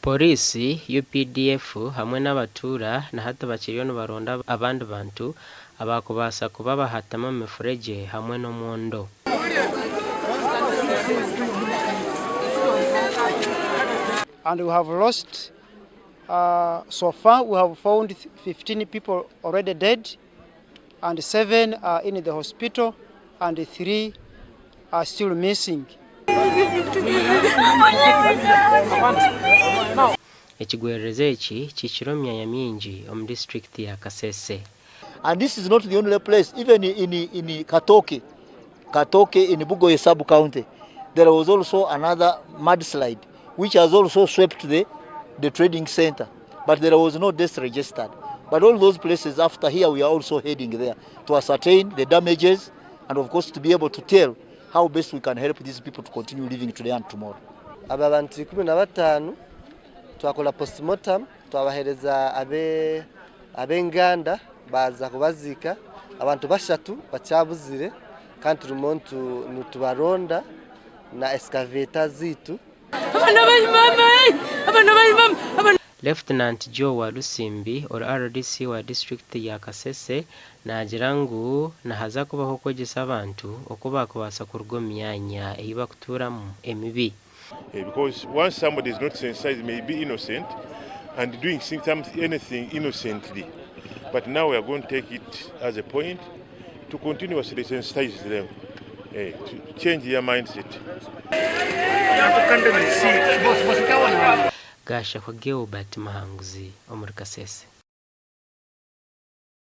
Polisi, UPDF hamwe n'abatura na hata bakiriyo nibaronda abandi bantu abakubasa kuba bahatama mu mifureje hamwe n'omwondo. And we have lost, so far we have found 15 people already dead, and 7 are in the hospital, and 3 are still missing. Ekigwereze eki kikiro myanya mingi omu district ya KASESE. And this is not the only place. Even in Katoke in Bugoye sub-county, there was also another mudslide which has also swept the trading center. But there was no death registered. But all those places after here, we are also heading there to ascertain the damages and of course to be able to tell how best we can help these people to continue living today and tomorrow. Abantu 15 twakola postmortem, twabahereza abenganda baza kubazika, abantu 3 bacyabuzire kandi turimo tubaronda na excavator zitu. Lieutenant Joe wa Lusimbi or RDC wa district ya KASESE nagira ngu nahaza kubaho kwegesa abantu okuba kubasa kurwo myanya eyiba kuturamu emibi. Because once somebody is not sensitized, may be innocent and doing anything innocently. But now we are going to take it as a point to continuously sensitize them, to change their mindset. Gasha kwa Gilbert Mahanguzi omuri KASESE.